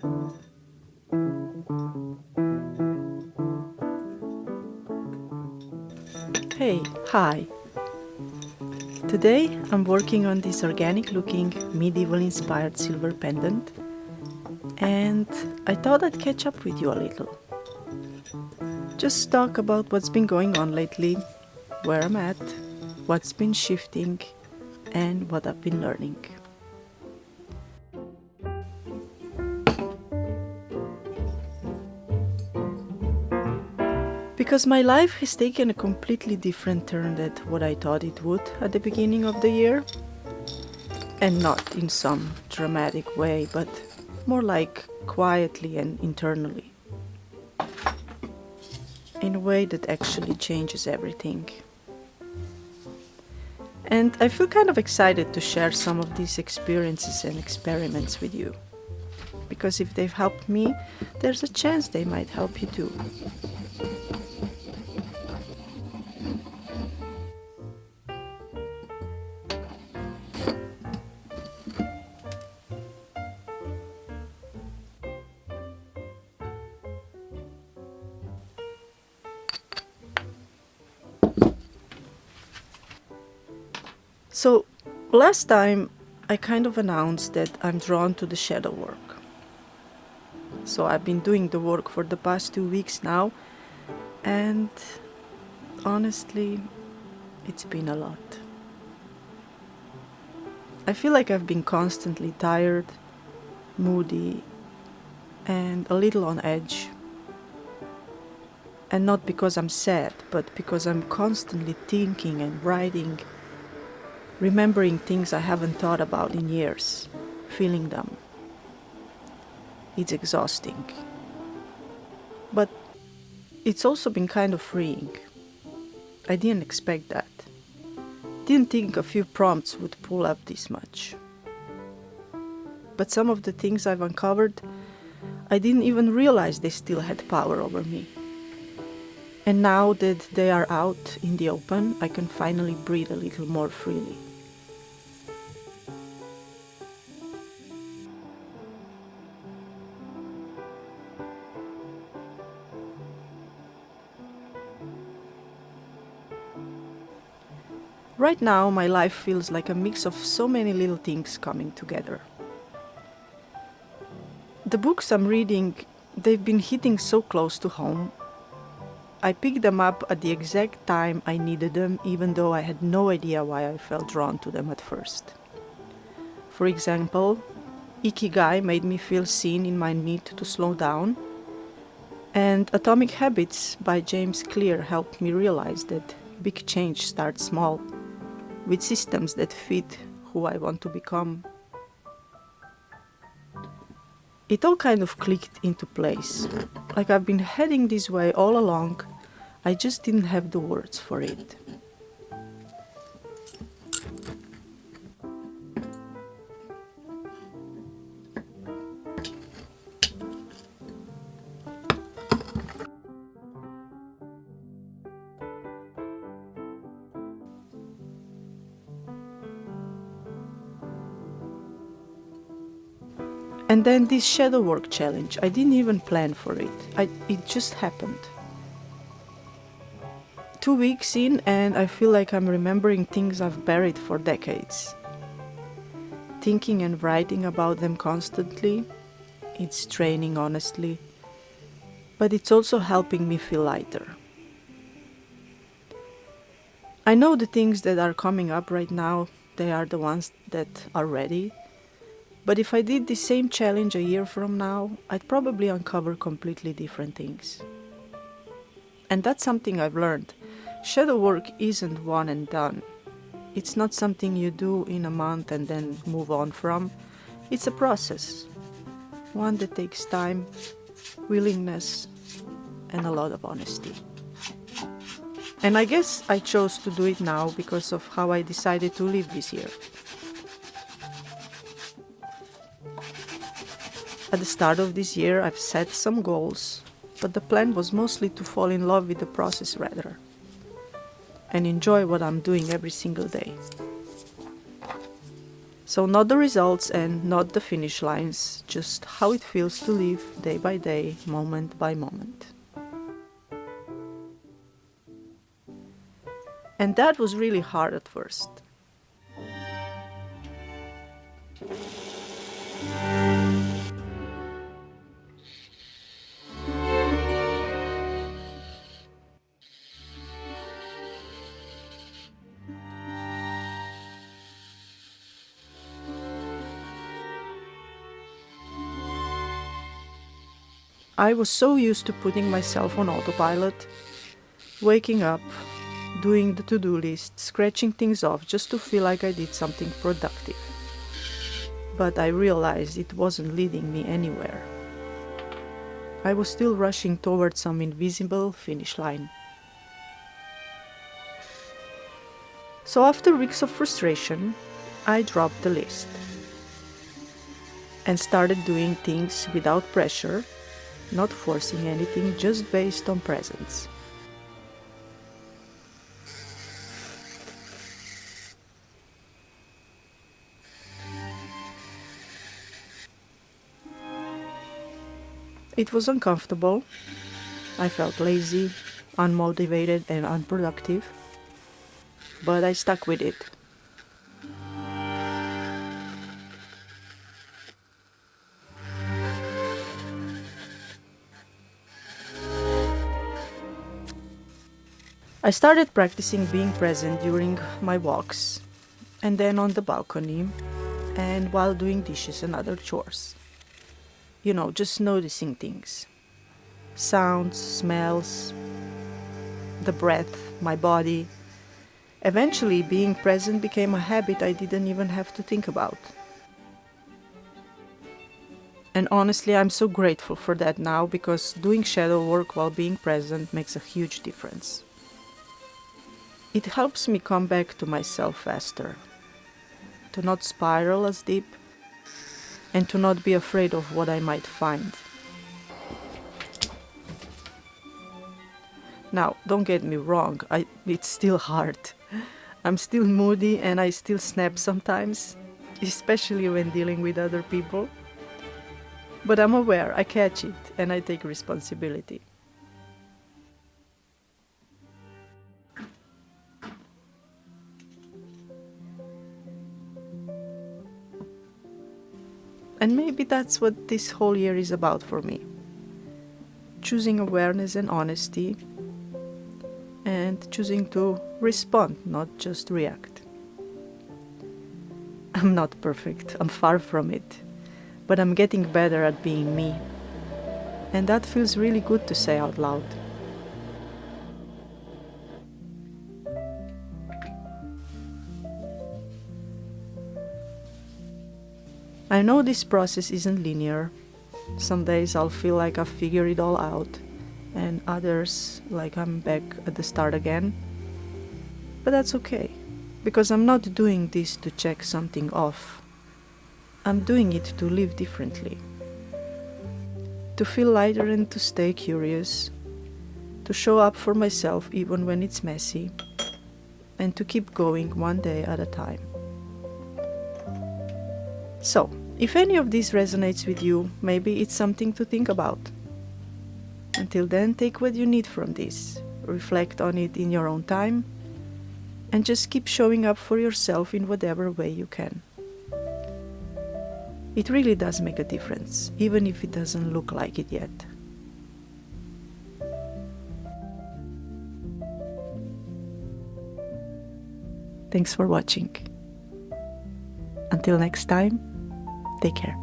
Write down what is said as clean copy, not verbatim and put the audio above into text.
Hey, hi. Today I'm working on this organic looking medieval inspired silver pendant, and I thought I'd catch up with you a little. Just talk about what's been going on lately, where I'm at, what's been shifting, and what I've been learning. Because my life has taken a completely different turn than what I thought it would at the beginning of the year. And not in some dramatic way, but more like quietly and internally. In a way that actually changes everything. And I feel kind of excited to share some of these experiences and experiments with you. Because if they've helped me, there's a chance they might help you too. So, last time I kind of announced that I'm drawn to the shadow work. So I've been doing the work for the past 2 weeks now, and honestly, it's been a lot. I feel like I've been constantly tired, moody, and a little on edge. And not because I'm sad, but because I'm constantly thinking and writing, remembering things I haven't thought about in years, feeling them. It's exhausting. But it's also been kind of freeing. I didn't expect that. Didn't think a few prompts would pull up this much. But some of the things I've uncovered, I didn't even realize they still had power over me. And now that they are out in the open, I can finally breathe a little more freely. Right now, my life feels like a mix of so many little things coming together. The books I'm reading, they've been hitting so close to home. I picked them up at the exact time I needed them, even though I had no idea why I felt drawn to them at first. For example, Ikigai made me feel seen in my need to slow down, and Atomic Habits by James Clear helped me realize that big change starts small, with systems that fit who I want to become. It all kind of clicked into place, like I've been heading this way all along, I just didn't have the words for it. And then this shadow work challenge, I didn't even plan for it. It just happened. 2 weeks in and I feel like I'm remembering things I've buried for decades. Thinking and writing about them constantly, it's draining honestly, but it's also helping me feel lighter. I know the things that are coming up right now, they are the ones that are ready. But if I did the same challenge a year from now, I'd probably uncover completely different things. And that's something I've learned. Shadow work isn't one and done. It's not something you do in a month and then move on from. It's a process. One that takes time, willingness, and a lot of honesty. And I guess I chose to do it now because of how I decided to live this year. At the start of this year, I've set some goals, but the plan was mostly to fall in love with the process rather, and enjoy what I'm doing every single day. So not the results and not the finish lines, just how it feels to live day by day, moment by moment. And that was really hard at first. I was so used to putting myself on autopilot, waking up, doing the to-do list, scratching things off just to feel like I did something productive. But I realized it wasn't leading me anywhere. I was still rushing towards some invisible finish line. So after weeks of frustration, I dropped the list and started doing things without pressure, not forcing anything, just based on presence. It was uncomfortable. I felt lazy, unmotivated, and unproductive, but I stuck with it. I started practicing being present during my walks, and then on the balcony, and while doing dishes and other chores. Just noticing things. Sounds, smells, the breath, my body. Eventually, being present became a habit I didn't even have to think about. And honestly, I'm so grateful for that now, because doing shadow work while being present makes a huge difference. It helps me come back to myself faster, to not spiral as deep, and to not be afraid of what I might find. Now, don't get me wrong, it's still hard. I'm still moody and I still snap sometimes, especially when dealing with other people. But I'm aware, I catch it, and I take responsibility. And maybe that's what this whole year is about for me. Choosing awareness and honesty, and choosing to respond, not just react. I'm not perfect, I'm far from it, but I'm getting better at being me. And that feels really good to say out loud. I know this process isn't linear. Some days I'll feel like I've figured it all out, and others like I'm back at the start again. But that's okay, because I'm not doing this to check something off. I'm doing it to live differently, to feel lighter and to stay curious, to show up for myself even when it's messy, and to keep going one day at a time. So, if any of this resonates with you, maybe it's something to think about. Until then, take what you need from this, reflect on it in your own time, and just keep showing up for yourself in whatever way you can. It really does make a difference, even if it doesn't look like it yet. Thanks for watching. Until next time, take care.